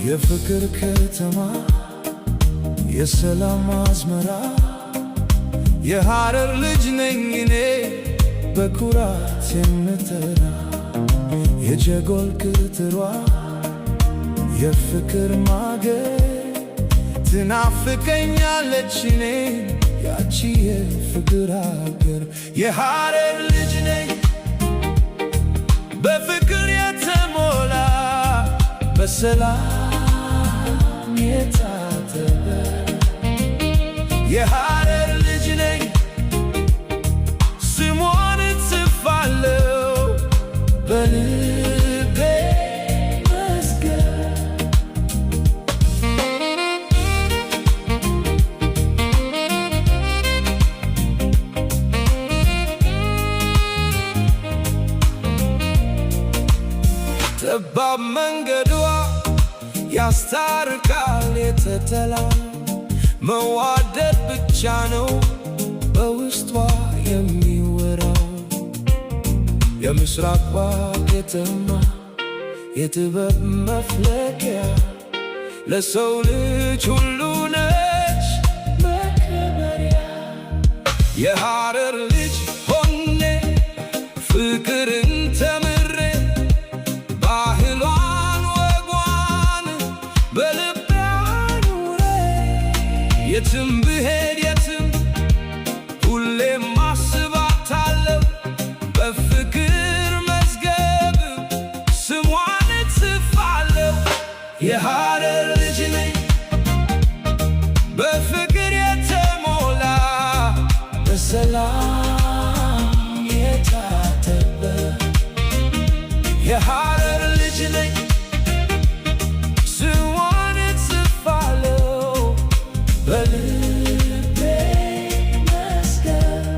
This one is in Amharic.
የፍቅር ከተማ የሰላም አዝመራ የሐረር ልጅ ነኝ እኔ በኩራት የምጠራ የጀጎል ቅጥሯ የፍቅር ማገር ትናፍቀኛለች እኔ ያቺ የፍቅር አገር የሐረር ልጅ ነኝ በፍቅር የተሞላ በሰላም የታተበ የሐረር ልጅ ነኝ ስሟን እጽፋለሁ በልቤ መዝገብ። ጠባብ መንገዷ ያስታርቃል የተተላ መዋደድ ብቻ ነው በውስጧ የሚወራው የምስራቋ ከተማ የጥበብ መፍለቂያ ለሰው ልጅ ሁሉ ነች መከበሪያ የሐረር ልጅ ሆኜ ፍቅርን ተምሬ ባህሏን ወጓን በልቤ አኑሬ የትም ብሄድ የትም ሁሌም አስባታለሁ በፍቅር መዝገብ ስሟን እጽፋለሁ የሐረር ልጅ ነኝ በፍቅር የተሞላ በሰላም የታተበ የሐረር ልጅ ነኝ ስሟን እጽፋለሁ በልቤ መዝገብ።